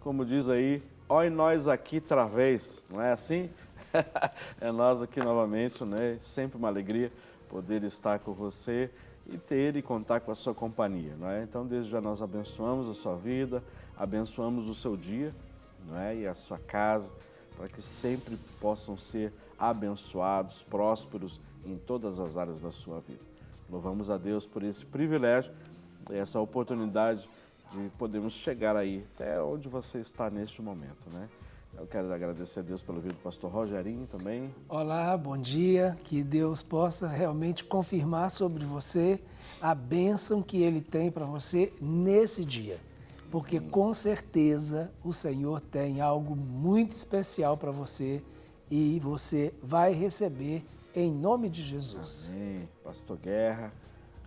como diz aí, oi nós aqui outra vez, não é assim? É nós aqui novamente, né? Sempre uma alegria poder estar com você e ter e contar com a sua companhia, não é? Então, desde já nós abençoamos a sua vida, abençoamos o seu dia, não é? E a sua casa, para que sempre possam ser abençoados, prósperos em todas as áreas da sua vida. Louvamos a Deus por esse privilégio, essa oportunidade de podermos chegar aí até onde você está neste momento, né? Eu quero agradecer a Deus pelo vídeo do pastor Rogerinho também. Olá, bom dia. Que Deus possa realmente confirmar sobre você a bênção que Ele tem para você nesse dia. Porque com certeza o Senhor tem algo muito especial para você e você vai receber em nome de Jesus. Amém. Pastor Guerra.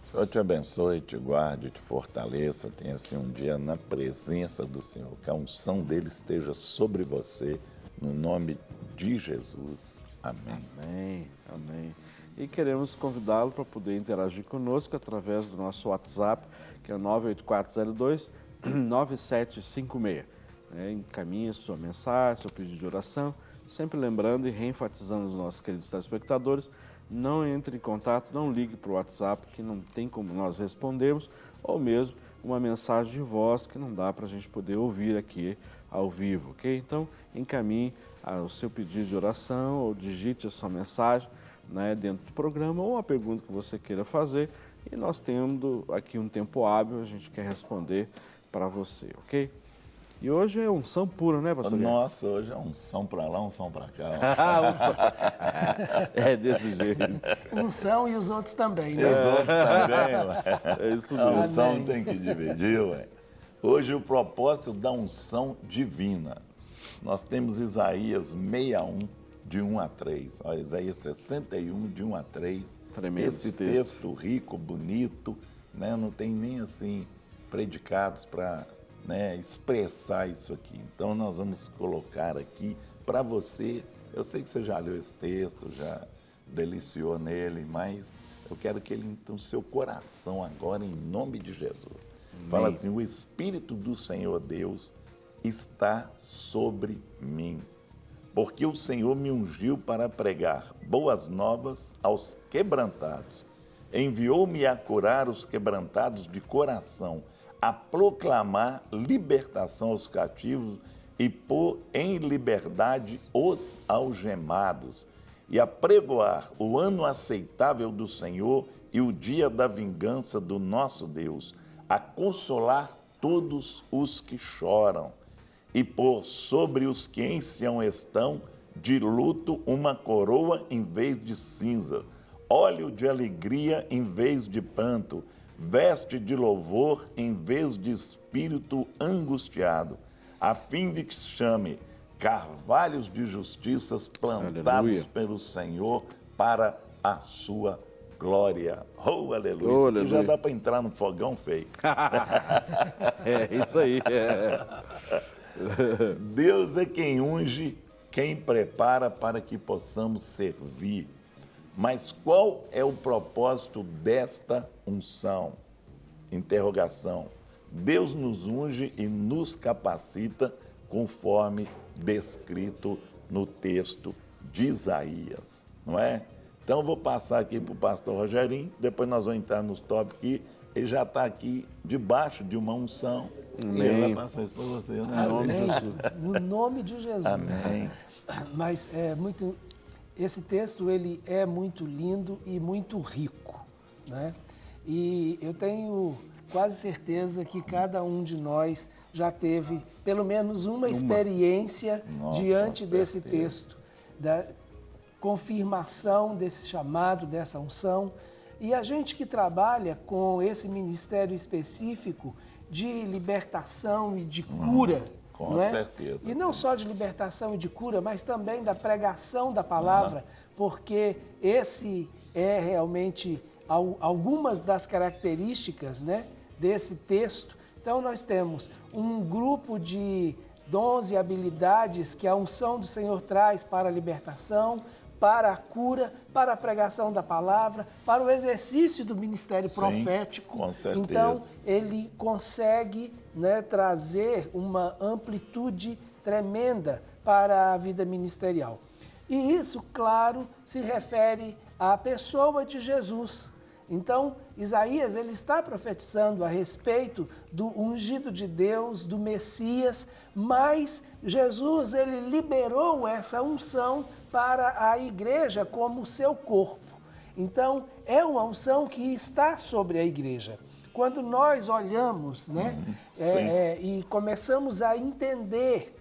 O Senhor te abençoe, te guarde, te fortaleça, tenha assim um dia na presença do Senhor, que a unção dele esteja sobre você, no nome de Jesus. Amém. Amém, amém. E queremos convidá-lo para poder interagir conosco através do nosso WhatsApp, que é o 98402-9756. Encaminhe sua mensagem, seu pedido de oração, sempre lembrando e reenfatizando os nossos queridos telespectadores, não entre em contato, não ligue para o WhatsApp, que não tem como nós respondermos, ou mesmo uma mensagem de voz que não dá para a gente poder ouvir aqui ao vivo, ok? Então, encaminhe o seu pedido de oração ou digite a sua mensagem, né, dentro do programa ou a pergunta que você queira fazer e nós tendo aqui um tempo hábil, a gente quer responder para você, ok? E hoje é unção pura, né, pastor? Nossa, hoje é unção para lá, unção para cá. É desse jeito. Unção e os outros também, E né? os outros também, ué. É isso A mesmo. unção Amém. tem que dividir, ué. Hoje o propósito da unção divina. Nós temos Isaías 61, de 1 a 3. Olha, Isaías 61, de 1 a 3. Tremendo esse texto rico, bonito, né? Não tem nem assim predicados para, né, expressar isso aqui. Então nós vamos colocar aqui para você. Eu sei que você já leu esse texto, já deliciou nele, mas eu quero que ele entre no seu coração agora, em nome de Jesus. Amém. Fala assim: o Espírito do Senhor Deus está sobre mim, porque o Senhor me ungiu para pregar boas novas aos quebrantados. Enviou-me a curar os quebrantados de coração, a proclamar libertação aos cativos e pôr em liberdade os algemados, e a pregoar o ano aceitável do Senhor e o dia da vingança do nosso Deus, a consolar todos os que choram, e pôr sobre os que em Sião estão de luto uma coroa em vez de cinza, óleo de alegria em vez de pranto, veste de louvor em vez de espírito angustiado, a fim de que se chame carvalhos de justiças plantados Aleluia. pelo Senhor para a sua glória. Oh, aleluia. Oh, Isso aqui aleluia. já dá para entrar no fogão feio. É isso aí. Deus é quem unge, quem prepara para que possamos servir. Mas qual é o propósito desta unção? Interrogação. Deus nos unge e nos capacita conforme descrito no texto de Isaías, não é? Então eu vou passar aqui para o pastor Rogerinho, depois nós vamos entrar nos tópicos aqui. Ele já está aqui debaixo de uma unção. Amém. E ele vai passar isso para você, né? Amém. No nome de Jesus. Amém. Mas esse texto ele é muito lindo e muito rico, né? E eu tenho quase certeza que cada um de nós já teve pelo menos uma experiência Nossa, diante com desse certeza. texto, da confirmação desse chamado, dessa unção. E a gente que trabalha com esse ministério específico de libertação e de cura, com não é? certeza. E não só de libertação e de cura, mas também da pregação da palavra, porque esse é realmente algumas das características, né, desse texto. Então nós temos um grupo de dons e habilidades que a unção do Senhor traz para a libertação, para a cura, para a pregação da palavra, para o exercício do ministério Sim, profético. com certeza. Então, ele consegue, né, trazer uma amplitude tremenda para a vida ministerial. E isso, claro, se refere à pessoa de Jesus. Então, Isaías ele está profetizando a respeito do ungido de Deus, do Messias, mas Jesus ele liberou essa unção para a igreja como seu corpo. Então, é uma unção que está sobre a igreja. Quando nós olhamos, né, e começamos a entender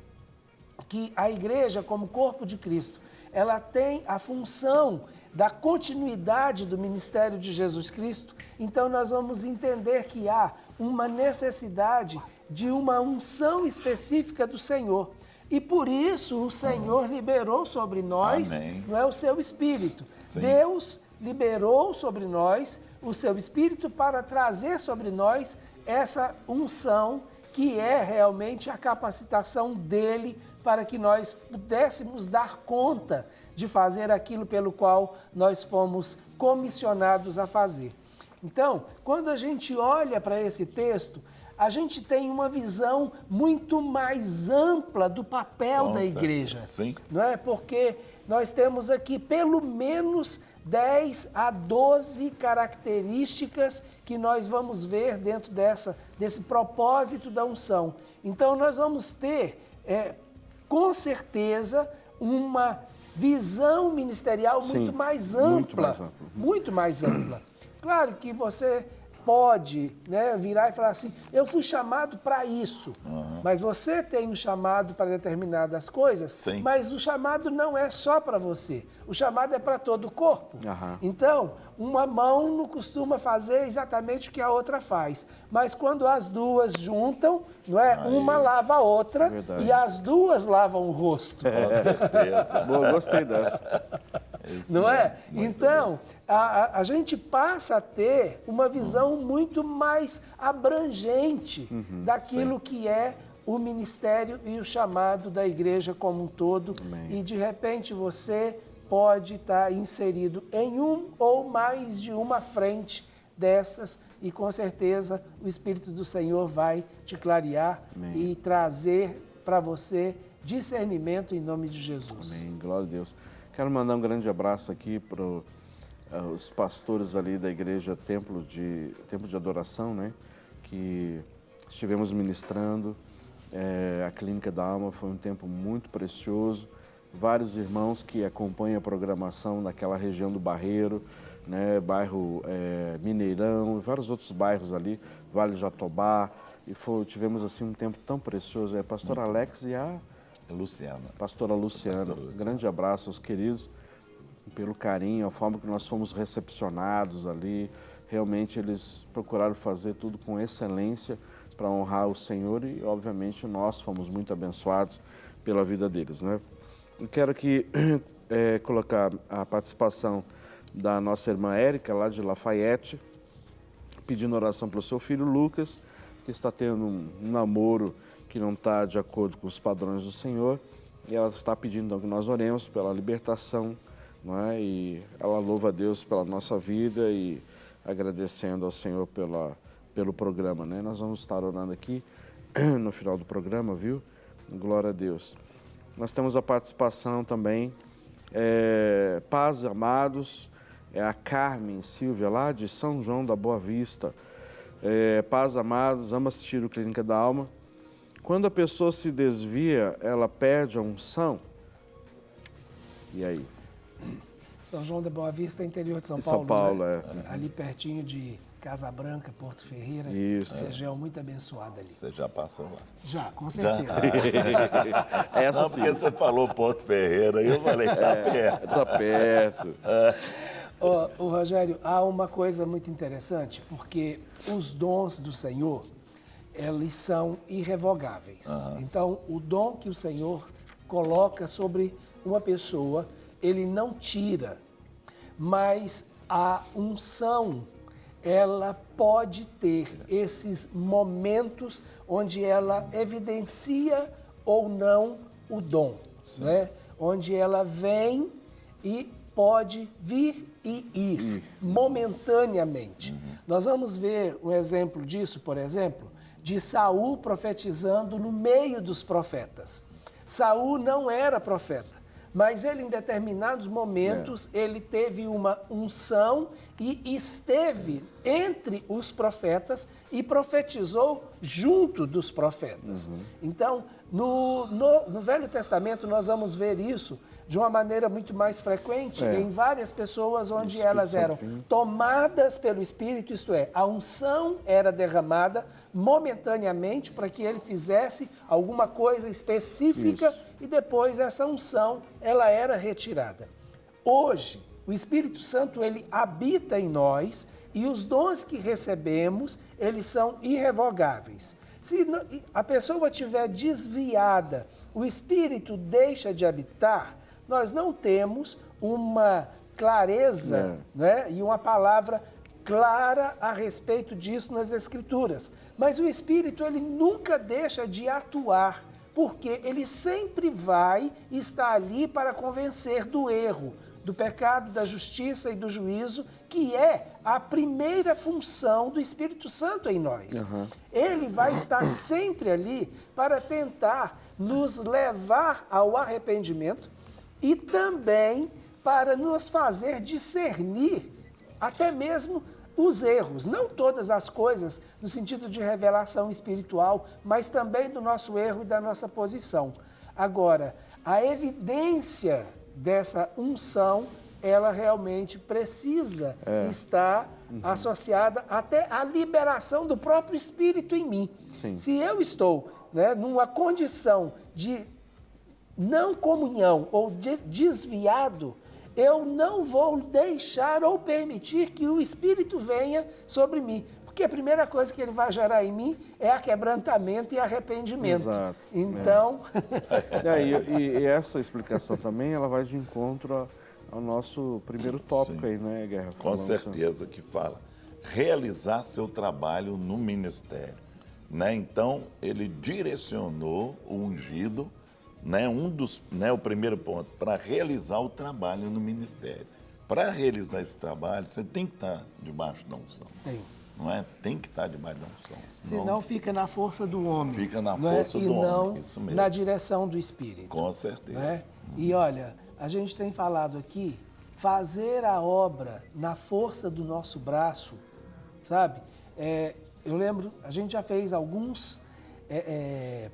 que a igreja como corpo de Cristo, ela tem a função da continuidade do ministério de Jesus Cristo, então nós vamos entender que há uma necessidade de uma unção específica do Senhor. E por isso o Senhor liberou sobre nós, não é, o seu Espírito. Sim. Deus liberou sobre nós o seu Espírito para trazer sobre nós essa unção que é realmente a capacitação dele para que nós pudéssemos dar conta de fazer aquilo pelo qual nós fomos comissionados a fazer. Então, quando a gente olha para esse texto, a gente tem uma visão muito mais ampla do papel da igreja. Sim. Não é? Porque nós temos aqui pelo menos 10 a 12 características que nós vamos ver dentro desse propósito da unção. Então, nós vamos ter, com certeza, uma visão ministerial muito mais ampla. Muito mais ampla. Claro que você pode, né, virar e falar assim, eu fui chamado para isso, mas você tem um chamado para determinadas coisas, Sim. mas o chamado não é só para você, o chamado é para todo o corpo. Então, uma mão não costuma fazer exatamente o que a outra faz, mas quando as duas juntam, não é? Uma lava a outra e as duas lavam o rosto. Com certeza. Boa, gostei dessa. Não é? Então, a gente passa a ter uma visão muito mais abrangente daquilo que é o ministério e o chamado da igreja como um todo. Amém. E, de repente, você pode estar inserido em um ou mais de uma frente dessas e, com certeza, o Espírito do Senhor vai te clarear e trazer para você discernimento em nome de Jesus. Amém. Glória a Deus. Quero mandar um grande abraço aqui para os pastores ali da igreja Templo de Adoração, né? Que estivemos ministrando. A Clínica da Alma foi um tempo muito precioso. Vários irmãos que acompanham a programação naquela região do Barreiro, né? Bairro Mineirão e vários outros bairros ali, Vale Jatobá. E tivemos assim um tempo tão precioso. Pastor Alex e a Pastora Luciana. Grande abraço aos queridos pelo carinho, a forma que nós fomos recepcionados ali. Realmente eles procuraram fazer tudo com excelência para honrar o Senhor e, obviamente, nós fomos muito abençoados pela vida deles, né? Eu quero aqui colocar a participação da nossa irmã Érica, lá de Lafayette, pedindo oração pelo seu filho Lucas, que está tendo um namoro que não está de acordo com os padrões do Senhor, e ela está pedindo que nós oremos pela libertação, não é? E ela louva a Deus pela nossa vida e agradecendo ao Senhor pelo programa, né? Nós vamos estar orando aqui no final do programa, viu? Glória a Deus. Nós temos a participação também, Paz, amados, a Carmen Silvia, lá de São João da Boa Vista. Paz, amados, amo assistir o Clínica da Alma. Quando a pessoa se desvia, ela perde a unção. E aí? São João da Boa Vista, interior de São Paulo. São Paulo, né? Ali pertinho de Casa Branca, Porto Ferreira. Isso. Região muito abençoada ali. Você já passou lá? Já, com certeza. Essa não, sim. porque você falou Porto Ferreira e eu falei, tá perto. Está perto. Ô, Rogério, há uma coisa muito interessante, porque os dons do Senhor, eles são irrevogáveis. Então, o dom que o Senhor coloca sobre uma pessoa, ele não tira, mas a unção, ela pode ter esses momentos onde ela evidencia ou não o dom, né? Onde ela vem e pode vir e ir momentaneamente. Nós vamos ver um exemplo disso, por exemplo, de Saul profetizando no meio dos profetas. Saul não era profeta, mas ele em determinados momentos ele teve uma unção e esteve entre os profetas e profetizou junto dos profetas. Então, no Velho Testamento nós vamos ver isso de uma maneira muito mais frequente em várias pessoas onde elas eram tomadas pelo Espírito, isto é, a unção era derramada momentaneamente para que ele fizesse alguma coisa específica e depois essa unção ela era retirada. Hoje, o Espírito Santo ele habita em nós e os dons que recebemos, eles são irrevogáveis. Se a pessoa estiver desviada, o Espírito deixa de habitar, nós não temos uma clareza né, e uma palavra clara a respeito disso nas Escrituras. Mas o Espírito ele nunca deixa de atuar, porque ele sempre vai estar ali para convencer do erro, do pecado, da justiça e do juízo, que é a primeira função do Espírito Santo em nós. Ele vai estar sempre ali para tentar nos levar ao arrependimento e também para nos fazer discernir até mesmo os erros, não todas as coisas no sentido de revelação espiritual, mas também do nosso erro e da nossa posição. Agora, a evidência dessa unção, ela realmente precisa estar associada até à liberação do próprio Espírito em mim. Se eu estou numa condição de não comunhão ou desviado, eu não vou deixar ou permitir que o Espírito venha sobre mim. Porque a primeira coisa que ele vai gerar em mim é quebrantamento e arrependimento. Exato. Então... E essa explicação também, ela vai de encontro ao nosso primeiro tópico aí, né, Guerra? Com certeza que fala. Realizar seu trabalho no ministério. Né? Então, ele direcionou o ungido, né, o primeiro ponto, para realizar o trabalho no ministério. Para realizar esse trabalho, você tem que estar debaixo da unção. Não é? Tem que estar debaixo da unção. Senão fica na força do homem. Fica na força do homem, isso mesmo. E não na direção do Espírito. Com certeza. Né? E olha, a gente tem falado aqui, fazer a obra na força do nosso braço, sabe? Eu lembro, a gente já fez alguns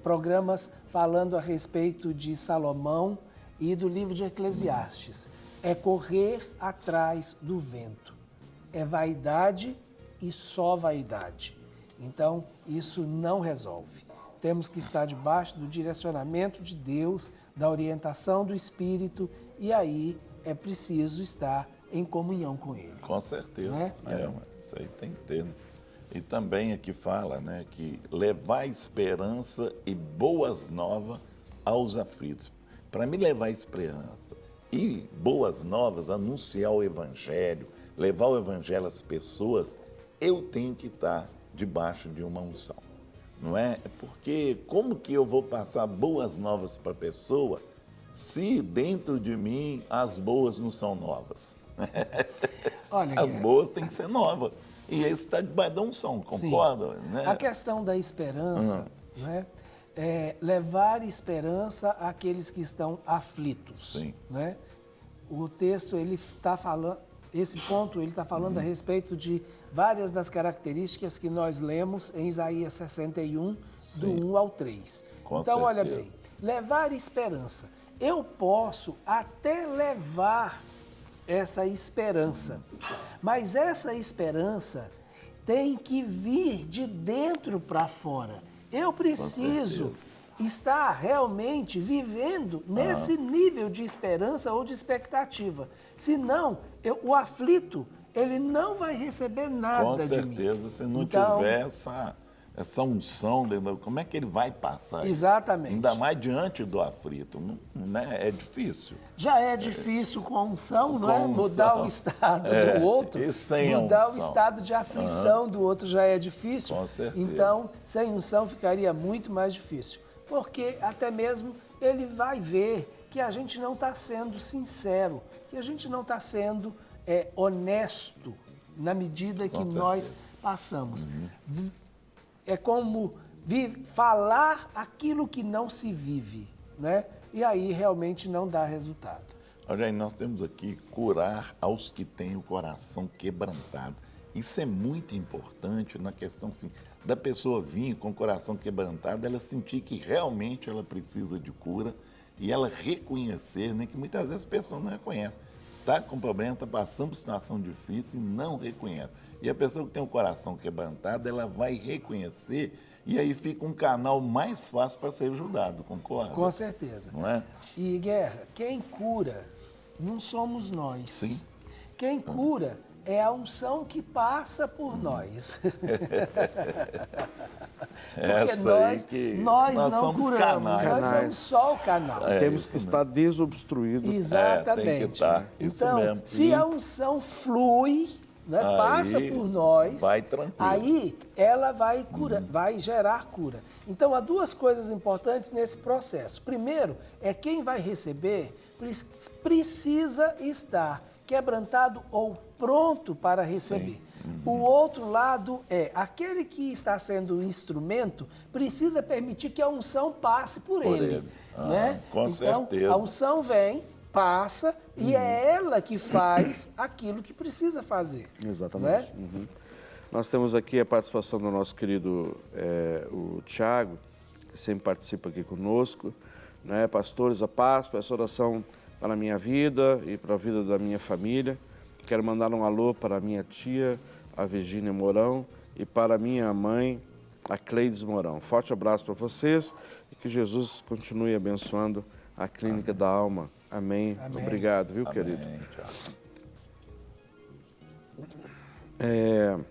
programas falando a respeito de Salomão e do livro de Eclesiastes. É correr atrás do vento. É vaidade e só vaidade. Então, isso não resolve. Temos que estar debaixo do direcionamento de Deus, da orientação do Espírito, e aí é preciso estar em comunhão com Ele. Com certeza. Né? Isso aí tem que ter. E também aqui fala, né, que levar esperança e boas novas aos aflitos. Para mim, levar esperança e boas novas, anunciar o Evangelho, levar o Evangelho às pessoas, eu tenho que estar debaixo de uma unção. Não é? Porque como que eu vou passar boas novas para a pessoa se dentro de mim as boas não são novas? Olha, as boas têm que ser novas. E esse está debaixo da unção, concorda? Né? A questão da esperança, né, é levar esperança àqueles que estão aflitos. Sim. Né? O texto, ele está falando, esse ponto, ele está falando a respeito de várias das características que nós lemos em Isaías 61, do 1 ao 3. Com então, certeza. olha bem, levar esperança. Eu posso até levar essa esperança, mas essa esperança tem que vir de dentro para fora. Eu preciso estar realmente vivendo nesse nível de esperança ou de expectativa. Senão, o aflito, ele não vai receber nada de mim. Com certeza, se não tiver essa unção, como é que ele vai passar? Exatamente. Ainda mais diante do aflito, né? É difícil. Já é difícil com a unção, não é? Com Mudar unção. o estado do outro, E sem a mudar o unção. estado de aflição do outro já é difícil. Com certeza. Então, sem unção ficaria muito mais difícil. Porque até mesmo ele vai ver que a gente não está sendo sincero, que a gente não está sendo honesto na medida que nós passamos. É como falar aquilo que não se vive, né? E aí realmente não dá resultado. Olha aí, nós temos aqui curar aos que têm o coração quebrantado. Isso é muito importante na questão assim, da pessoa vir com o coração quebrantado, ela sentir que realmente ela precisa de cura e ela reconhecer, né, que muitas vezes a pessoa não reconhece. Está com problema, está passando por situação difícil e não reconhece. E a pessoa que tem o coração quebrantado, ela vai reconhecer e aí fica um canal mais fácil para ser ajudado, concorda? Com certeza. Não é? E, Guerra, quem cura não somos nós. Sim. Quem cura é a unção que passa por nós. Porque nós não somos curamos, canais. nós somos só o canal. Temos que estar desobstruídos. Exatamente. tem que estar, isso então, mesmo. se a unção flui, né, Aí, passa por nós, vai tranquilo. aí ela vai vai gerar cura. Então, há duas coisas importantes nesse processo. Primeiro, é quem vai receber precisa estar quebrantado ou pronto para receber. O outro lado é, aquele que está sendo o instrumento precisa permitir que a unção passe por ele. Né? Com então, certeza. a unção vem, passa, e é ela que faz aquilo que precisa fazer. Exatamente. Né? Nós temos aqui a participação do nosso querido o Tiago, que sempre participa aqui conosco. Né? Pastores, a paz, peço oração para a minha vida e para a vida da minha família. Quero mandar um alô para a minha tia, a Virgínia Mourão, e para a minha mãe, a Cleides Mourão. Forte abraço para vocês e que Jesus continue abençoando a Clínica da Alma. Amém. Amém. Obrigado, viu, Amém, querido? Tiago.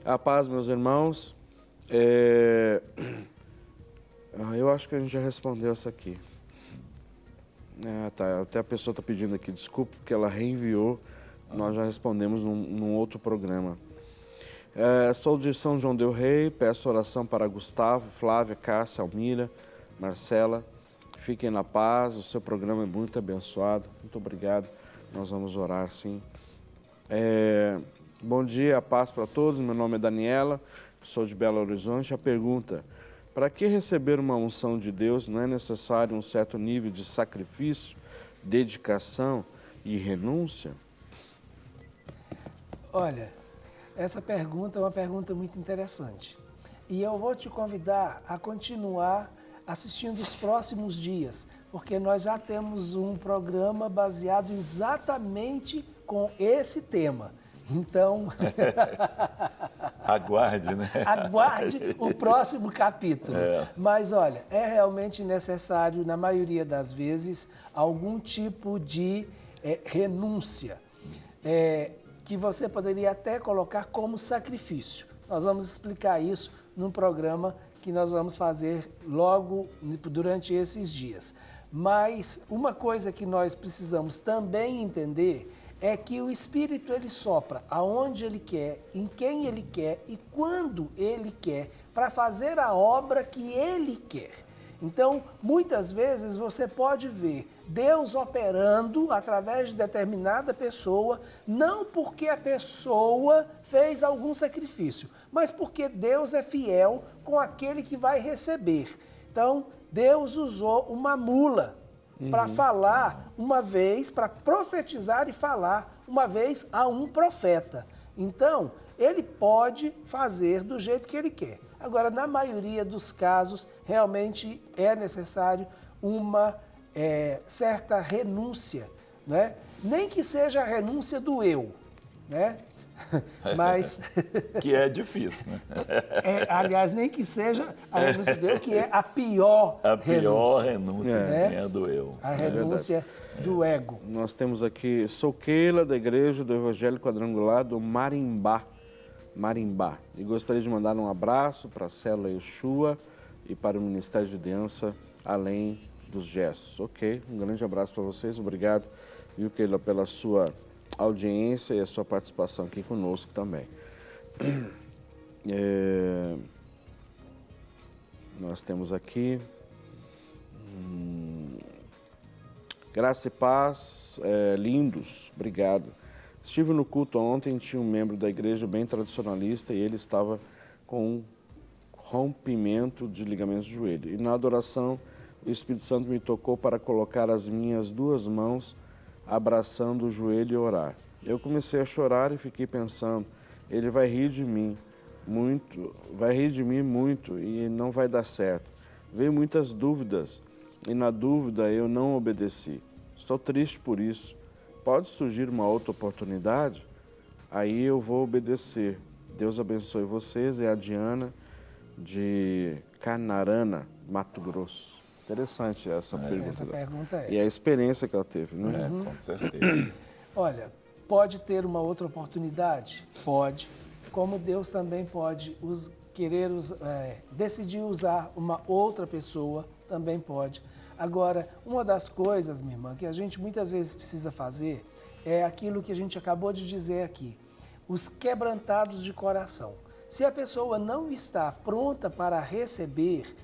A paz, meus irmãos. Eu acho que a gente já respondeu essa aqui. Tá. Até a pessoa está pedindo aqui desculpa, porque ela reenviou. Nós já respondemos num outro programa. Sou de São João del Rei, peço oração para Gustavo, Flávia, Cássia, Almira, Marcela. Fiquem na paz, o seu programa é muito abençoado. Muito obrigado. Nós vamos orar, sim. Bom dia, a paz para todos. Meu nome é Daniela, sou de Belo Horizonte. A pergunta: para que receber uma unção de Deus não é necessário um certo nível de sacrifício, dedicação e renúncia? Olha, essa pergunta é uma pergunta muito interessante. E eu vou te convidar a continuar assistindo os próximos dias, porque nós já temos um programa baseado exatamente com esse tema. Então, aguarde, né? Aguarde o próximo capítulo. Mas olha, é realmente necessário, na maioria das vezes, algum tipo de renúncia, que você poderia até colocar como sacrifício. Nós vamos explicar isso num programa que nós vamos fazer logo durante esses dias. Mas uma coisa que nós precisamos também entender é que o Espírito ele sopra aonde ele quer, em quem ele quer e quando ele quer, para fazer a obra que ele quer. Então, muitas vezes você pode ver Deus operando através de determinada pessoa, não porque a pessoa fez algum sacrifício, mas porque Deus é fiel com aquele que vai receber. Então, Deus usou uma mula para falar uma vez, para profetizar e falar uma vez a um profeta. Então, ele pode fazer do jeito que ele quer. Agora, na maioria dos casos, realmente é necessário uma certa renúncia, né? Nem que seja a renúncia do eu, né? Mas que é difícil, né? Aliás, nem que seja a renúncia do eu, que é a pior renúncia. A pior renúncia é a do eu. A renúncia do ego. Nós temos aqui, sou Keila, da Igreja do Evangelho Quadrangular do Marimbá. E gostaria de mandar um abraço para a Célula Yeshua e para o Ministério de Dança, além dos gestos. Ok, um grande abraço para vocês, obrigado, viu, Keila, pela sua audiência e a sua participação aqui conosco também. Nós temos aqui, Graça e paz, lindos, obrigado. Estive no culto ontem, tinha um membro da igreja bem tradicionalista e ele estava com um rompimento de ligamentos de joelho. E na adoração, o Espírito Santo me tocou para colocar as minhas 2 mãos abraçando o joelho e orar. Eu comecei a chorar e fiquei pensando, ele vai rir de mim muito e não vai dar certo. Veio muitas dúvidas e na dúvida eu não obedeci. Estou triste por isso. Pode surgir uma outra oportunidade? Aí eu vou obedecer. Deus abençoe vocês. É a Diana de Canarana, Mato Grosso. Interessante essa pergunta. Essa pergunta é. E a experiência que ela teve, né? Com certeza. Olha, pode ter uma outra oportunidade? Pode. Como Deus também pode decidir usar uma outra pessoa, também pode. Agora, uma das coisas, minha irmã, que a gente muitas vezes precisa fazer é aquilo que a gente acabou de dizer aqui, os quebrantados de coração. Se a pessoa não está pronta para receber,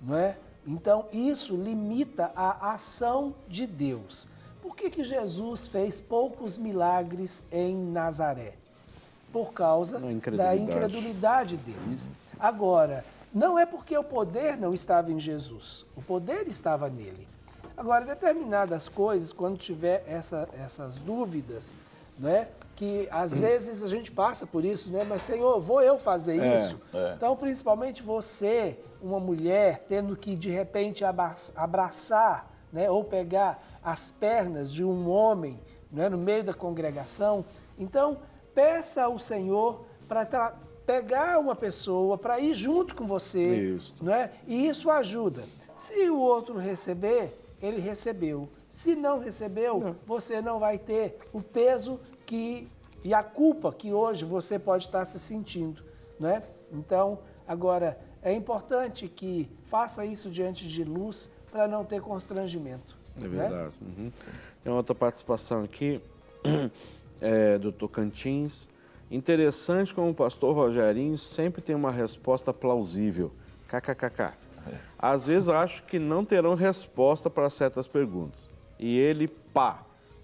não é? Então isso limita a ação de Deus. Por que Jesus fez poucos milagres em Nazaré? Por causa da incredulidade deles. Agora, não é porque o poder não estava em Jesus, o poder estava nele. Agora, determinadas coisas, quando tiver essas dúvidas, né, que às vezes a gente passa por isso, né, mas Senhor, vou eu fazer isso? Então, principalmente você, uma mulher, tendo que de repente abraçar, né, ou pegar as pernas de um homem, né, no meio da congregação, então peça ao Senhor para pegar uma pessoa, para ir junto com você, Isso. não é? E isso ajuda. Se o outro receber, ele recebeu. Se não recebeu, você não vai ter o peso e a culpa que hoje você pode estar se sentindo, não é? Então, agora, é importante que faça isso diante de luz para não ter constrangimento. É verdade. Uhum. Tem outra participação aqui, do Tocantins. Interessante como o pastor Rogerinho sempre tem uma resposta plausível. KKKK. Às vezes acho que não terão resposta para certas perguntas. E ele,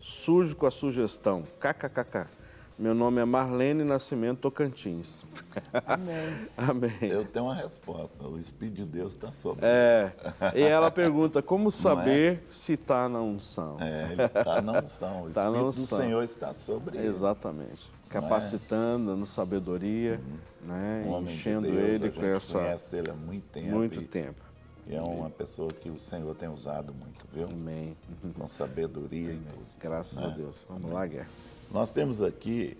surge com a sugestão. KKKK. Meu nome é Marlene Nascimento Tocantins. Amém. Amém. Eu tenho uma resposta. O Espírito de Deus está sobre E ela pergunta, como saber se está na unção? ele está na unção. O Tá na Espírito unção. do Senhor está sobre ele. Exatamente. Capacitando, dando sabedoria, né? Um homem Enchendo de Deus, ele com essa... conhece ele há muito tempo. Muito tempo. E é uma pessoa que o Senhor tem usado muito, viu? Amém. Com sabedoria e tudo. Graças a Deus. Vamos lá, Guerra. Nós temos aqui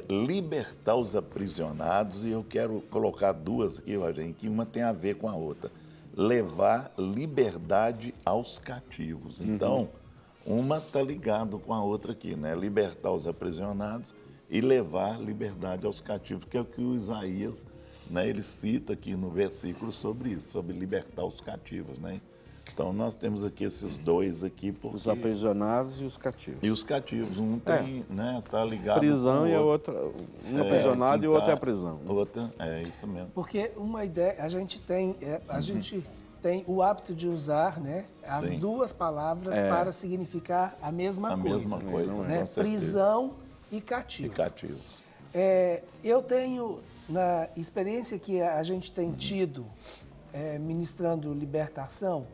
libertar os aprisionados e eu quero colocar 2 aqui, Rogério, que uma tem a ver com a outra. Levar liberdade aos cativos. Então, uma está ligado com a outra aqui, né? Libertar os aprisionados e levar liberdade aos cativos, que é o que o Isaías, né, ele cita aqui no versículo sobre isso, sobre libertar os cativos, né? Então, nós temos aqui esses 2 aqui, porque... Os aprisionados e os cativos. E os cativos, um tem, né, tá ligado Prisão com o e a outro. outra... Um aprisionado e o outro é a prisão. né? Outra, isso mesmo. Porque uma ideia, a gente tem o hábito de usar, né, as Sim. 2 palavras para significar a mesma A coisa. mesma coisa, né? com certeza. Prisão e cativo. E cativos. Eu tenho, na experiência que a gente tem tido ministrando libertação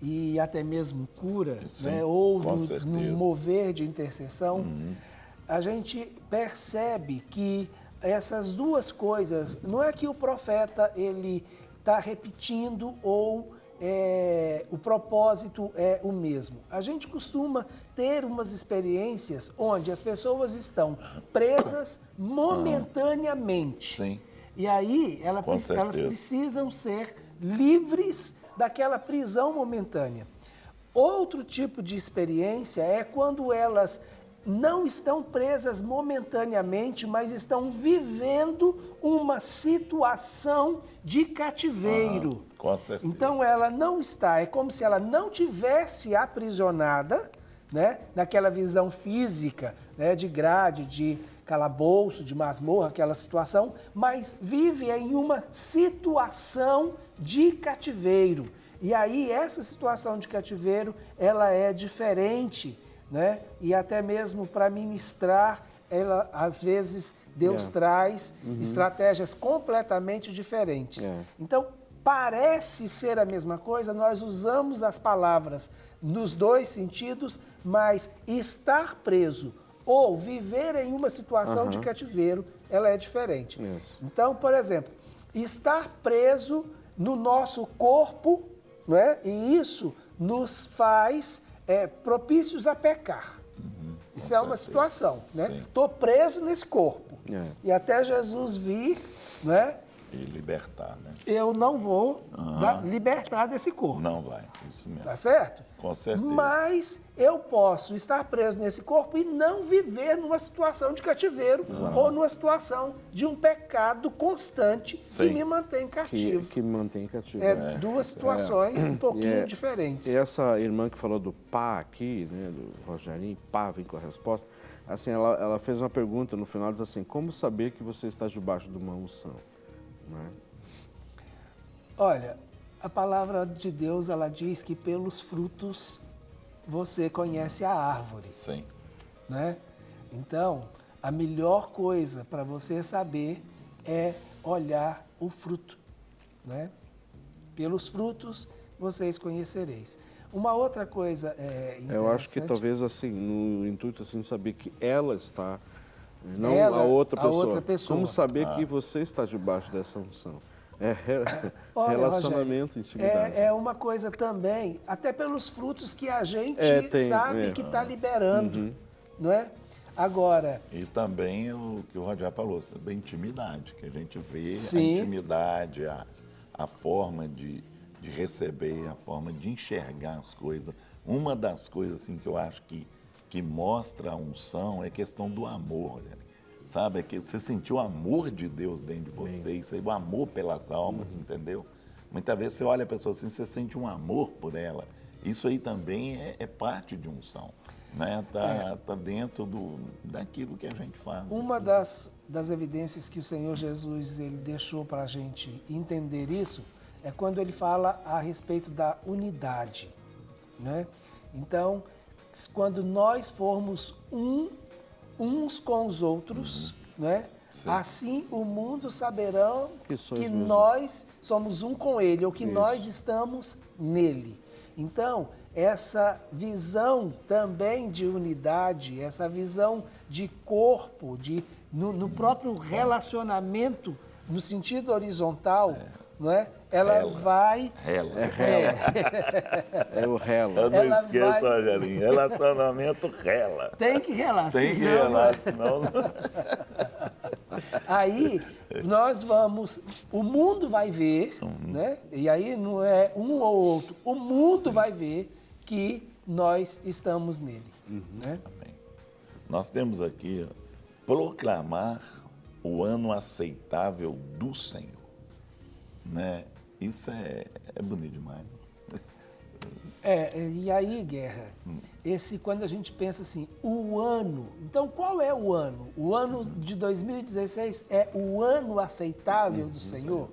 e até mesmo cura, Sim, né, ou com no certeza. mover de intercessão, a gente percebe que essas 2 coisas, não é que o profeta ele está repetindo ou o propósito é o mesmo. A gente costuma ter umas experiências onde as pessoas estão presas momentaneamente. Sim. E aí Com elas certeza. precisam ser livres daquela prisão momentânea. Outro tipo de experiência é quando elas não estão presas momentaneamente, mas estão vivendo uma situação de cativeiro. Com certeza. Então ela não está, é como se ela não tivesse aprisionada, né, naquela visão física, né, de grade, de calabouço, de masmorra, aquela situação, mas vive em uma situação de cativeiro. E aí essa situação de cativeiro, ela é diferente, né? E até mesmo para ministrar, ela às vezes Deus traz estratégias completamente diferentes. Então, parece ser a mesma coisa, nós usamos as palavras nos dois sentidos, mas estar preso ou viver em uma situação de cativeiro, ela é diferente. Então, por exemplo, estar preso no nosso corpo, né? E isso nos faz propícios a pecar. Isso é uma situação, né? Estou preso nesse corpo. E até Jesus vir, né? E libertar, né? Eu não vou libertar desse corpo. Não vai, isso mesmo. Tá certo? Com certeza. Mas eu posso estar preso nesse corpo e não viver numa situação de cativeiro ou numa situação de um pecado constante que me mantém cativo. Que me mantém cativo. Duas situações um pouquinho diferentes. E essa irmã que falou do pá aqui, né, do Rogerinho, pá, vem com a resposta. Assim, ela fez uma pergunta no final, diz assim, como saber que você está debaixo de uma unção? Né? Olha, a palavra de Deus, ela diz que pelos frutos você conhece a árvore. Sim. Né? Então, a melhor coisa para você saber é olhar o fruto. Né? Pelos frutos vocês conhecereis. Uma outra coisa interessante... Eu acho que talvez assim, no intuito assim, saber que ela está, não Ela, a outra pessoa. a outra pessoa. Como saber que você está debaixo dessa unção? Olha, Relacionamento, Rogério, intimidade. é uma coisa também, até pelos frutos que a gente sabe que está liberando, não é? Agora... E também o que o Rogério falou, sobre a intimidade, que a gente vê Sim. a intimidade, a forma de receber, a forma de enxergar as coisas. Uma das coisas assim, que eu acho que mostra a unção é a questão do amor, né? Sabe? É que você sentiu o amor de Deus dentro de você, isso aí, o amor pelas almas, entendeu? Muitas vezes você olha a pessoa assim, você sente um amor por ela. Isso aí também é parte de unção, né? Tá dentro daquilo que a gente faz. Uma das evidências que o Senhor Jesus ele deixou para a gente entender isso é quando ele fala a respeito da unidade, né? Então, quando nós formos uns com os outros, né? Assim o mundo saberá que nós somos um com ele, ou que nós estamos nele. Então, essa visão também de unidade, essa visão de corpo, no próprio relacionamento, no sentido horizontal, não é? Ela vai... É o relo. Eu não esqueço, Rogerinho. Relacionamento rela. Tem que relar. Tem que relar, senão... Aí nós vamos... O mundo vai ver, né? E aí não é um ou outro. O mundo vai ver que nós estamos nele. Né? Amém. Nós temos aqui proclamar o ano aceitável do Senhor. Né? Isso é bonito demais. E aí, Guerra, quando a gente pensa assim, o ano, então qual é o ano? O ano de 2016 é o ano aceitável do Senhor?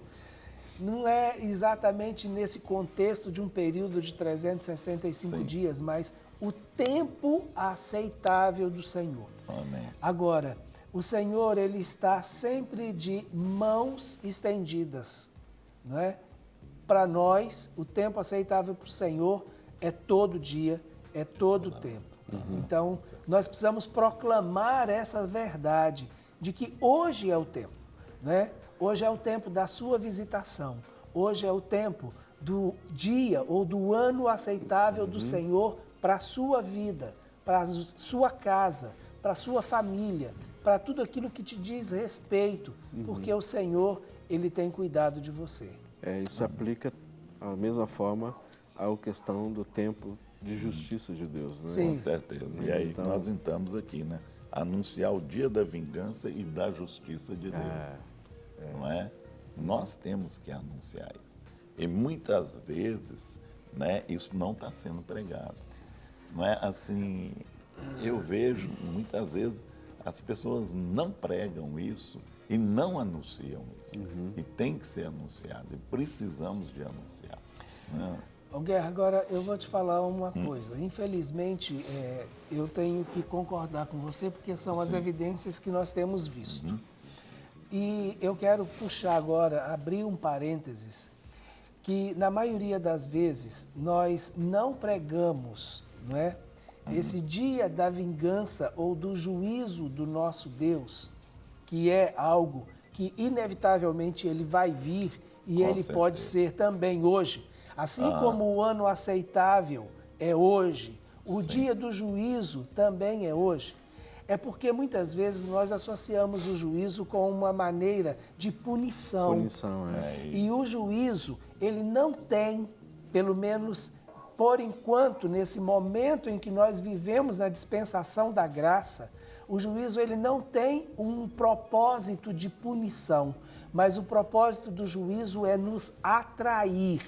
Não é exatamente nesse contexto de um período de 365 dias, mas o tempo aceitável do Senhor. Amém. Agora, o Senhor, ele está sempre de mãos estendidas, não é? Para nós, o tempo aceitável para o Senhor é todo dia, é todo o tempo. Então, nós precisamos proclamar essa verdade de que hoje é o tempo, né? Hoje é o tempo da sua visitação. Hoje é o tempo do dia ou do ano aceitável do Senhor para a sua vida, para a sua casa, para a sua família, para tudo aquilo que te diz respeito, porque o Senhor, ele tem cuidado de você. Isso aplica da mesma forma à questão do tempo de justiça de Deus, né? Sim. Com certeza. E aí nós estamos aqui, né? Anunciar o dia da vingança e da justiça de Deus. Não é? Nós temos que anunciar isso. E muitas vezes, né, isso não está sendo pregado. Não é assim, eu vejo muitas vezes as pessoas não pregam isso e não anunciam isso. E tem que ser anunciado, e precisamos de anunciar. Né? Ô, Guerra, agora eu vou te falar uma coisa. Infelizmente, eu tenho que concordar com você, porque são as evidências que nós temos visto. E eu quero puxar agora, abrir um parênteses, que na maioria das vezes nós não pregamos, não é? Esse dia da vingança ou do juízo do nosso Deus, que é algo que inevitavelmente ele vai vir e ele pode ser também hoje. Assim como o ano aceitável é hoje, o dia do juízo também é hoje. É porque muitas vezes nós associamos o juízo com uma maneira de punição. Punição, E o juízo, ele não tem, pelo menos por enquanto, nesse momento em que nós vivemos na dispensação da graça, o juízo ele não tem um propósito de punição, mas o propósito do juízo é nos atrair.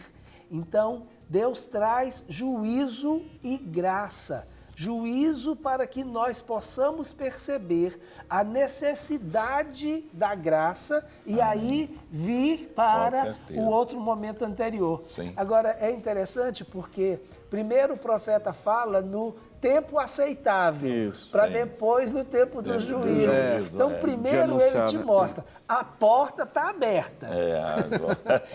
Então, Deus traz juízo e graça. Juízo para que nós possamos perceber a necessidade da graça e aí vir para o outro momento anterior. Sim. Agora, é interessante porque primeiro o profeta fala no tempo aceitável, para depois no tempo do juízo. Então, primeiro ele te mostra, a porta está aberta.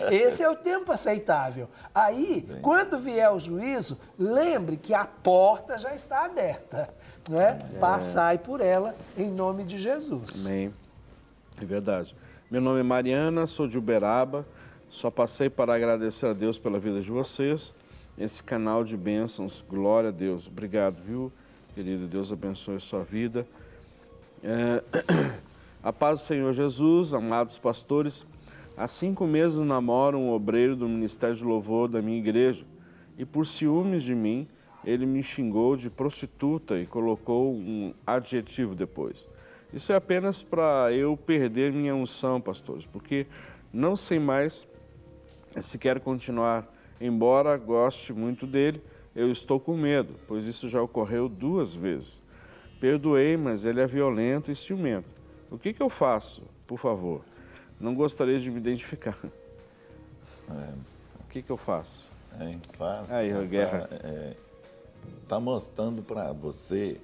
Esse é o tempo aceitável. Aí, quando vier o juízo, lembre que a porta já está aberta. Não é? Passai por ela em nome de Jesus. Amém. É verdade. Meu nome é Mariana, sou de Uberaba. Só passei para agradecer a Deus pela vida de vocês. Esse canal de bênçãos, glória a Deus. Obrigado, viu, querido? Deus abençoe a sua vida. A paz do Senhor Jesus, amados pastores. Há 5 meses namoro um obreiro do Ministério de Louvor da minha igreja e por ciúmes de mim, ele me xingou de prostituta e colocou um adjetivo depois. Isso é apenas para eu perder minha unção, pastores, porque não sei mais se quero continuar. Embora goste muito dele, eu estou com medo, pois isso já ocorreu 2 vezes. Perdoei, mas ele é violento e ciumento. O que eu faço, por favor? Não gostaria de me identificar. O que eu faço? Aí, Guerra. Está mostrando para você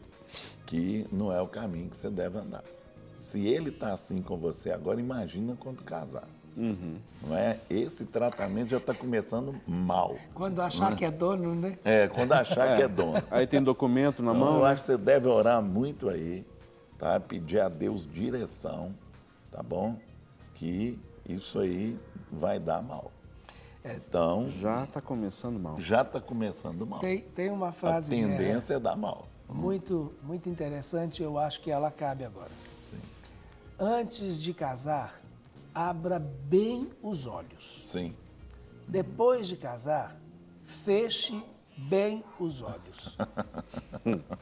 que não é o caminho que você deve andar. Se ele está assim com você agora, imagina quando casar. Não é? Esse tratamento já está começando mal. Quando achar que é dono, né? Quando achar que é dono. Aí tem documento na mão. Eu acho que você deve orar muito aí, tá? Pedir a Deus direção, tá bom? Que isso aí vai dar mal. Então, já está começando mal. Já está começando mal. Tem uma frase. A tendência é dar mal. Muito interessante, eu acho que ela cabe agora. Sim. Antes de casar, abra bem os olhos. Sim. Depois de casar, feche bem os olhos.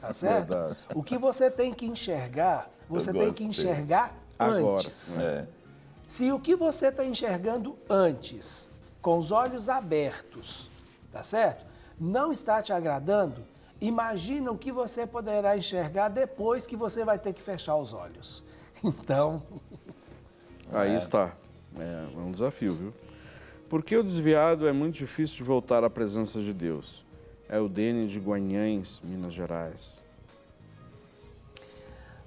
Tá certo? Verdade. O que você tem que enxergar, você tem que enxergar antes. Se o que você está enxergando antes, com os olhos abertos, tá certo? Não está te agradando, imagina o que você poderá enxergar depois que você vai ter que fechar os olhos. Então... Aí está. É um desafio, viu? Porque o desviado é muito difícil de voltar à presença de Deus. É o Dene de Guanhães, Minas Gerais.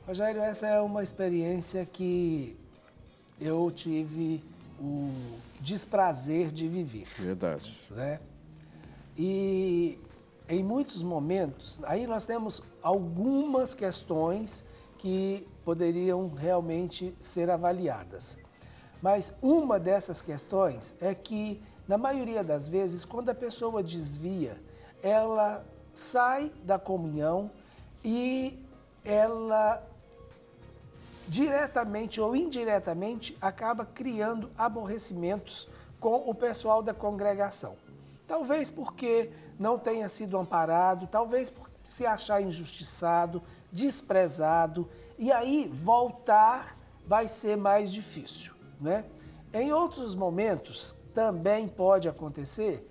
Rogério, essa é uma experiência que eu tive o desprazer de viver. Verdade. Né? E em muitos momentos, aí nós temos algumas questões que poderiam realmente ser avaliadas. Mas uma dessas questões é que, na maioria das vezes, quando a pessoa desvia, ela sai da comunhão e ela, diretamente ou indiretamente, acaba criando aborrecimentos com o pessoal da congregação. Talvez porque não tenha sido amparado, talvez por se achar injustiçado, desprezado, e aí voltar vai ser mais difícil, né? Em outros momentos também pode acontecer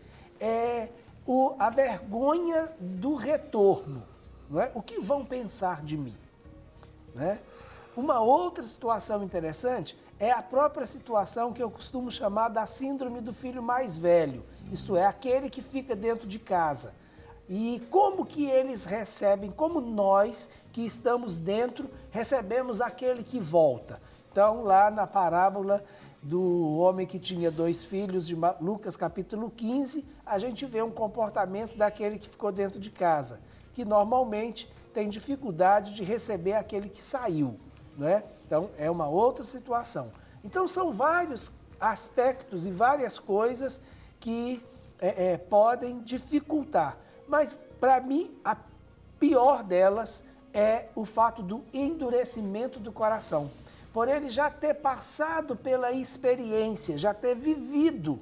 a vergonha do retorno, não é? O que vão pensar de mim, né? Uma outra situação interessante é a própria situação que eu costumo chamar da síndrome do filho mais velho, isto é, aquele que fica dentro de casa. E como que eles recebem, como nós que estamos dentro, recebemos aquele que volta. Então, lá na parábola do homem que tinha 2 filhos, de Lucas capítulo 15, a gente vê um comportamento daquele que ficou dentro de casa, que normalmente tem dificuldade de receber aquele que saiu, né? Então, é uma outra situação. Então, são vários aspectos e várias coisas que podem dificultar. Mas, para mim, a pior delas é o fato do endurecimento do coração. Por ele já ter passado pela experiência, já ter vivido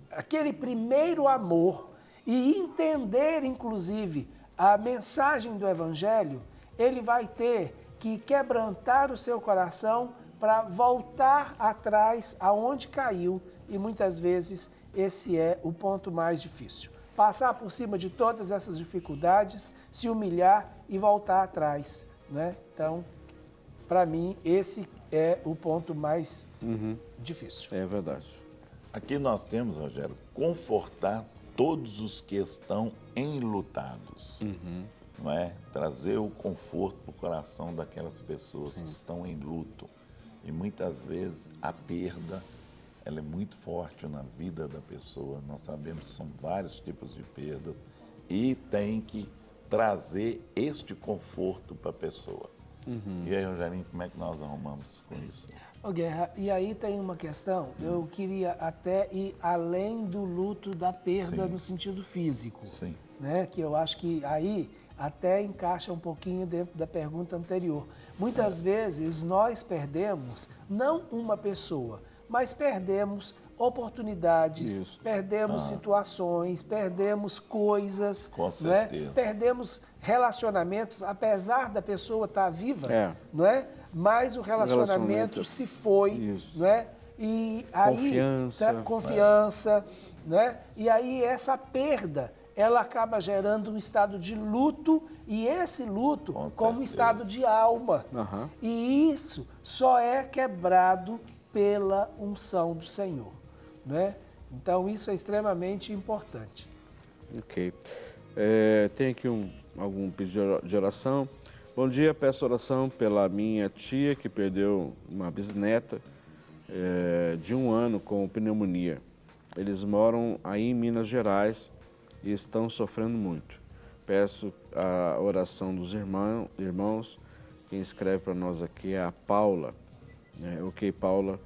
aquele primeiro amor e entender, inclusive, a mensagem do Evangelho, ele vai ter que quebrantar o seu coração para voltar atrás aonde caiu, e muitas vezes esse é o ponto mais difícil. Passar por cima de todas essas dificuldades, se humilhar e voltar atrás, né? Então, para mim, esse é o ponto mais difícil. É verdade. Aqui nós temos, Rogério, confortar todos os que estão enlutados. Não é? Trazer o conforto para o coração daquelas pessoas que estão em luto. E muitas vezes a perda, ela é muito forte na vida da pessoa. Nós sabemos que são vários tipos de perdas e tem que trazer este conforto para a pessoa. E aí, Rogerinho, como é que nós arrumamos com isso? Ô Guerra, e aí tem uma questão, eu queria até ir além do luto da perda Sim. no sentido físico, Sim. né? Que eu acho que aí até encaixa um pouquinho dentro da pergunta anterior. Muitas vezes nós perdemos não uma pessoa, mas perdemos oportunidades, Isso. perdemos situações, perdemos coisas, Com né? certeza. Perdemos relacionamentos, apesar da pessoa estar viva, É. não é? Mas o relacionamento se foi, Isso. não é? E aí confiança, né? E aí essa perda, ela acaba gerando um estado de luto, e esse luto Com como um certeza. estado de alma. Aham. E isso só é quebrado pela unção do Senhor, né? Então isso é extremamente importante. Ok. Tem aqui algum pedido de oração. Bom dia, peço oração pela minha tia que perdeu uma bisneta de 1 ano com pneumonia. Eles moram aí em Minas Gerais e estão sofrendo muito. Peço a oração dos irmãos. Quem escreve para nós aqui é a Paula. Ok, Paula,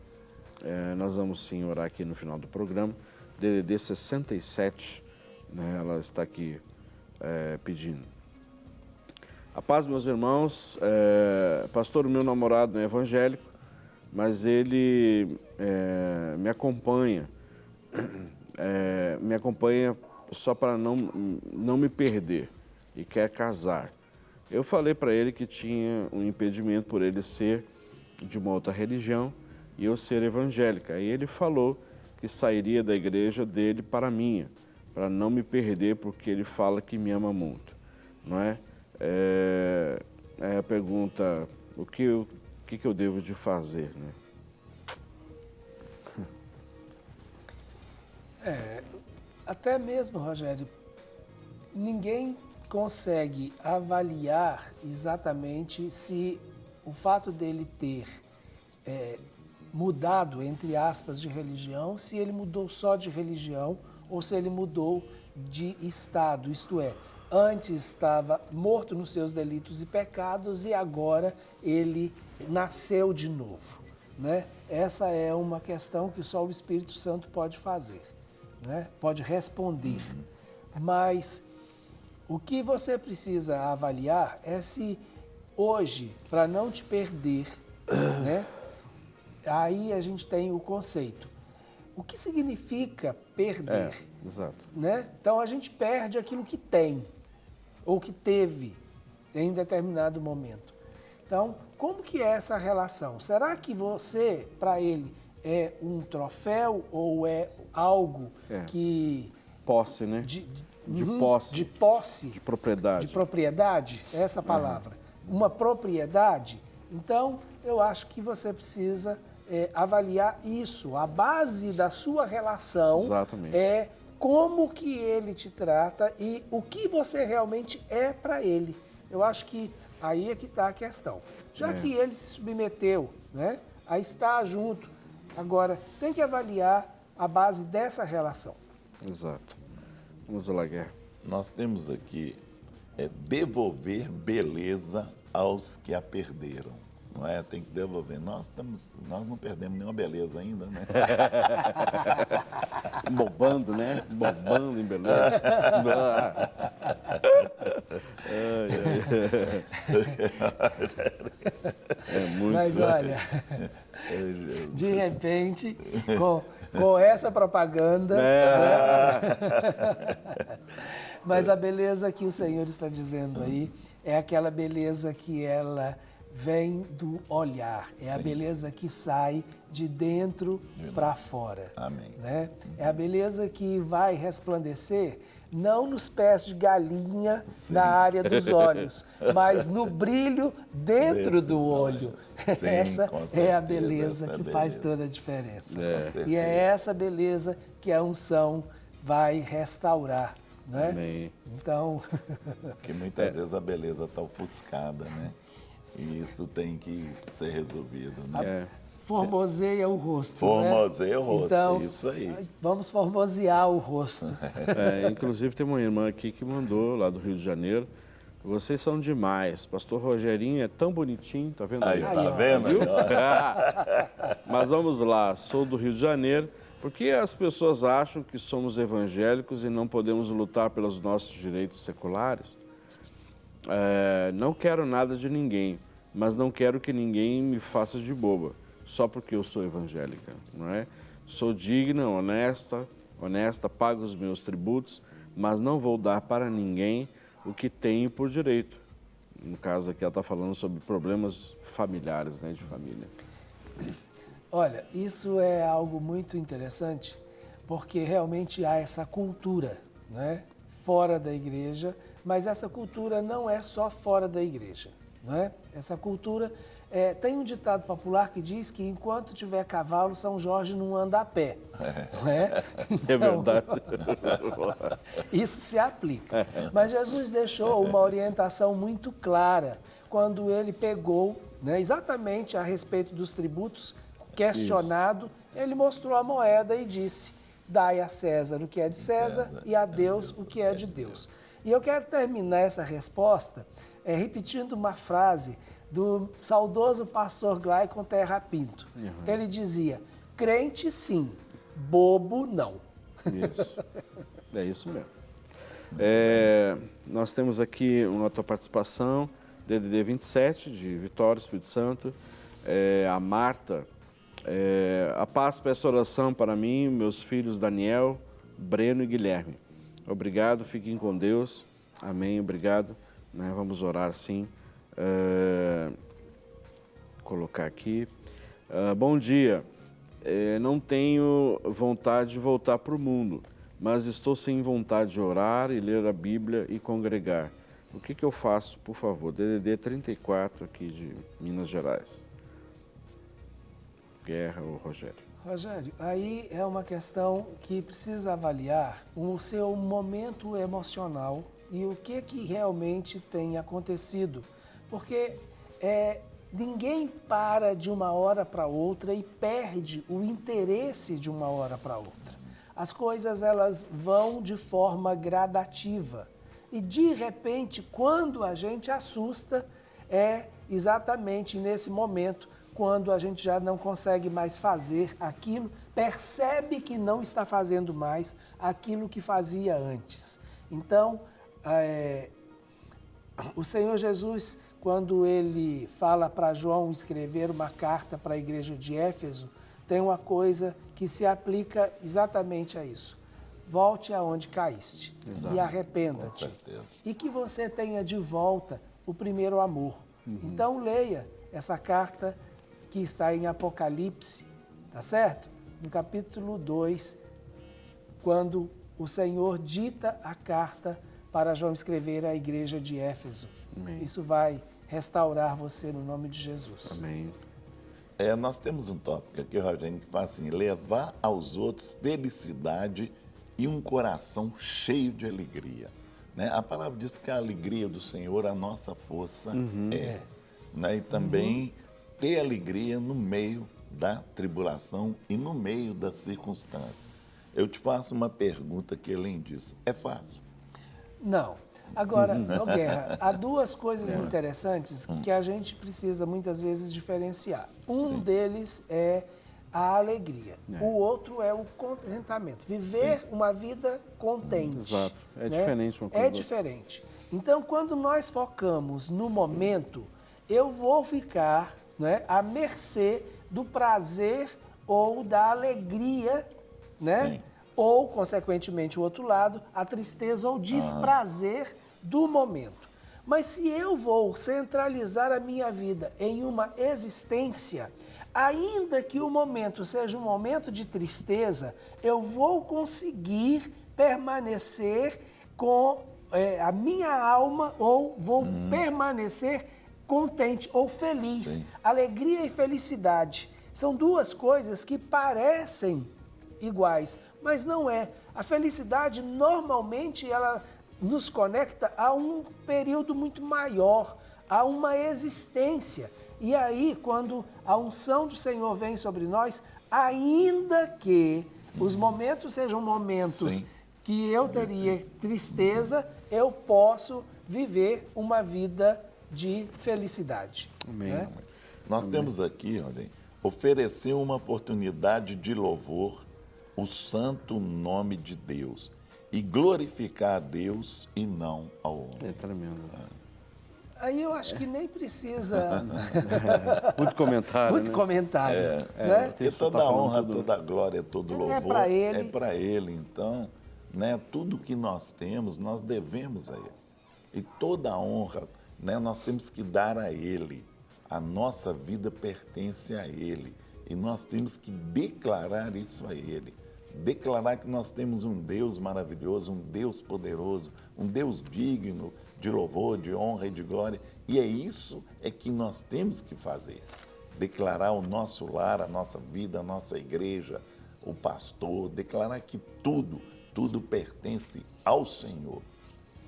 nós vamos sim orar aqui no final do programa. DDD 67, né, ela está aqui pedindo. A paz, meus irmãos. Pastor, o meu namorado não é evangélico, mas ele me acompanha. Me acompanha só para não me perder e quer casar. Eu falei para ele que tinha um impedimento por ele ser de uma outra religião e eu ser evangélica. Aí ele falou que sairia da igreja dele para a minha, para não me perder, porque ele fala que me ama muito, não é? A pergunta, o que eu devo de fazer, né? Até mesmo, Rogério, ninguém consegue avaliar exatamente se o fato dele ter mudado, entre aspas, de religião, se ele mudou só de religião ou se ele mudou de estado, isto é, antes estava morto nos seus delitos e pecados e agora ele nasceu de novo, né? Essa é uma questão que só o Espírito Santo pode fazer, né? Pode responder. Mas o que você precisa avaliar é se hoje, para não te perder, né? Aí a gente tem o conceito. O que significa perder? Exato. Né? Então a gente perde aquilo que tem ou que teve em determinado momento. Então, como que é essa relação? Será que você, para ele, é um troféu ou é algo que... Posse, né? De posse. De posse. De propriedade. De propriedade, essa palavra. Uma propriedade Então, eu acho que você precisa avaliar isso. A base da sua relação Exatamente. é como que ele te trata e o que você realmente é para ele. Eu acho que aí é que está a questão. Já que ele se submeteu, né, a estar junto, agora tem que avaliar a base dessa relação. Exato. Vamos lá, Guerra. Nós temos aqui devolver beleza aos que a perderam. Não é? Tem que devolver. Nós não perdemos nenhuma beleza ainda, né? Bobando, né? Bobando em beleza. É muito. Mas olha, de repente, com essa propaganda, mas a beleza que o Senhor está dizendo aí é aquela beleza que ela vem do olhar, é a beleza que sai de dentro para fora. Amém. Né? É a beleza que vai resplandecer não nos pés de galinha na área dos olhos, mas no brilho dentro do olho. Sim, Essa com é a certeza, beleza essa que beleza. faz toda a diferença. certeza. E é essa beleza que a unção vai restaurar. Né? Amém. Então, Porque muitas vezes a beleza está ofuscada, né? E isso tem que ser resolvido, né? formoseia o rosto. Formoseia né? o rosto, Então, isso aí. Vamos formosear o rosto. Inclusive tem uma irmã aqui que mandou, lá do Rio de Janeiro. Vocês são demais. Pastor Rogerinho é tão bonitinho, tá vendo Aí, aí? tá vendo? Viu? Mas vamos lá, sou do Rio de Janeiro. Por que as pessoas acham que somos evangélicos e não podemos lutar pelos nossos direitos seculares? Não quero nada de ninguém, mas não quero que ninguém me faça de boba, só porque eu sou evangélica, não é? Sou digna, honesta, pago os meus tributos, mas não vou dar para ninguém o que tenho por direito. No caso aqui ela está falando sobre problemas familiares, né, de família. Olha, isso é algo muito interessante, porque realmente há essa cultura, né, fora da igreja, mas essa cultura não é só fora da igreja, né? Essa cultura, tem um ditado popular que diz que enquanto tiver cavalo, São Jorge não anda a pé, não é? É verdade. Isso se aplica. Mas Jesus deixou uma orientação muito clara quando ele pegou, né, exatamente a respeito dos tributos, questionado, ele mostrou a moeda e disse: dai a César o que é de César e a Deus o que é de Deus. E eu quero terminar essa resposta repetindo uma frase do saudoso pastor Glaicon Terra Pinto. Ele dizia: crente sim, bobo não. Isso. É isso mesmo. Nós temos aqui uma outra participação, DDD 27, de Vitória, Espírito Santo. A Marta. A paz, peço oração para mim, meus filhos Daniel, Breno e Guilherme. Obrigado, fiquem com Deus. Amém, obrigado. Né, vamos orar sim. Colocar aqui. Bom dia. Não tenho vontade de voltar para o mundo, mas estou sem vontade de orar e ler a Bíblia e congregar. O que eu faço, por favor? DDD 34 aqui de Minas Gerais. Guerra ou Rogério? Rogério, aí é uma questão que precisa avaliar o seu momento emocional e o que realmente tem acontecido. Porque ninguém para de uma hora para outra e perde o interesse de uma hora para outra. As coisas elas vão de forma gradativa. E de repente, quando a gente assusta, é exatamente nesse momento quando a gente já não consegue mais fazer aquilo, percebe que não está fazendo mais aquilo que fazia antes. Então, o Senhor Jesus, quando ele fala para João escrever uma carta para a igreja de Éfeso, tem uma coisa que se aplica exatamente a isso. Volte aonde caíste. Exato. E arrependa-te. E que você tenha de volta o primeiro amor. Então, leia essa carta que está em Apocalipse, tá certo? No capítulo 2, quando o Senhor dita a carta para João escrever à igreja de Éfeso. Isso vai restaurar você no nome de Jesus. Amém. Nós temos um tópico aqui, Rogério, que fala assim: levar aos outros felicidade e um coração cheio de alegria. Né? A palavra diz que a alegria do Senhor, a nossa força é. Né? E também ter alegria no meio da tribulação e no meio das circunstâncias. Eu te faço uma pergunta que, além disso, é fácil? Não. Agora, Guerra, há duas coisas interessantes que a gente precisa muitas vezes diferenciar. Um deles é a alegria. O outro é o contentamento. Viver uma vida contente. Exato. É né? diferente uma coisa. É diferente. Então, quando nós focamos no momento, eu vou ficar, né, à mercê do prazer ou da alegria, né? Sim. Ou, consequentemente, o outro lado, a tristeza ou desprazer do momento. Mas se eu vou centralizar a minha vida em uma existência, ainda que o momento seja um momento de tristeza, eu vou conseguir permanecer com a minha alma ou vou permanecer contente ou feliz. Sim. Alegria e felicidade são duas coisas que parecem iguais, mas não é. A felicidade, normalmente, ela nos conecta a um período muito maior, a uma existência. E aí, quando a unção do Senhor vem sobre nós, ainda que os momentos sejam momentos que eu teria tristeza, eu posso viver uma vida de felicidade. Amém. Né? Nós temos aqui, olha, oferecer uma oportunidade de louvor o santo nome de Deus e glorificar a Deus e não ao homem. É tremendo. Aí eu acho que nem precisa Muito comentário, muito né? comentário. Né? Porque Isso toda tá falando honra, tudo. toda glória, todo louvor pra Ele. é para Ele. Então, né, tudo que nós temos, nós devemos a Ele. E toda honra, né, nós temos que dar a Ele. A nossa vida pertence a Ele. E nós temos que declarar isso a Ele. Declarar que nós temos um Deus maravilhoso, um Deus poderoso, um Deus digno de louvor, de honra e de glória. E é isso que nós temos que fazer. Declarar o nosso lar, a nossa vida, a nossa igreja, o pastor, declarar que tudo pertence ao Senhor.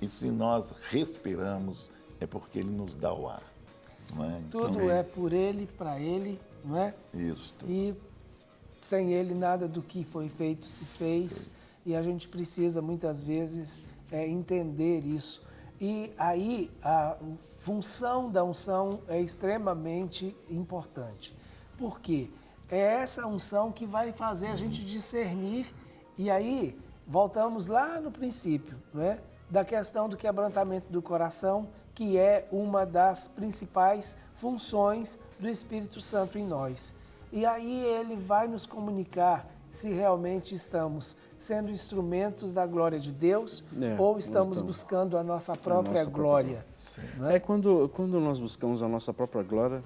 E se nós respiramos, é porque Ele nos dá o ar. Não é? Tudo é por Ele, para Ele, não é? Isso. E sem Ele nada do que foi feito se fez. E a gente precisa muitas vezes entender isso. E aí a função da unção é extremamente importante. Por quê? É essa unção que vai fazer a gente discernir. E aí voltamos lá no princípio, né? Da questão do quebrantamento do coração, que é uma das principais funções do Espírito Santo em nós. E aí ele vai nos comunicar se realmente estamos sendo instrumentos da glória de Deus ou estamos buscando a nossa própria glória. Não é? Quando nós buscamos a nossa própria glória,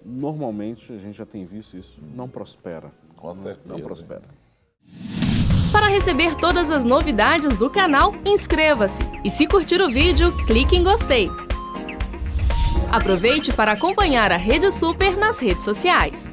normalmente, a gente já tem visto isso, não prospera. Com certeza. Não prospera. Para receber todas as novidades do canal, inscreva-se e se curtir o vídeo, clique em gostei. Aproveite para acompanhar a Rede Super nas redes sociais.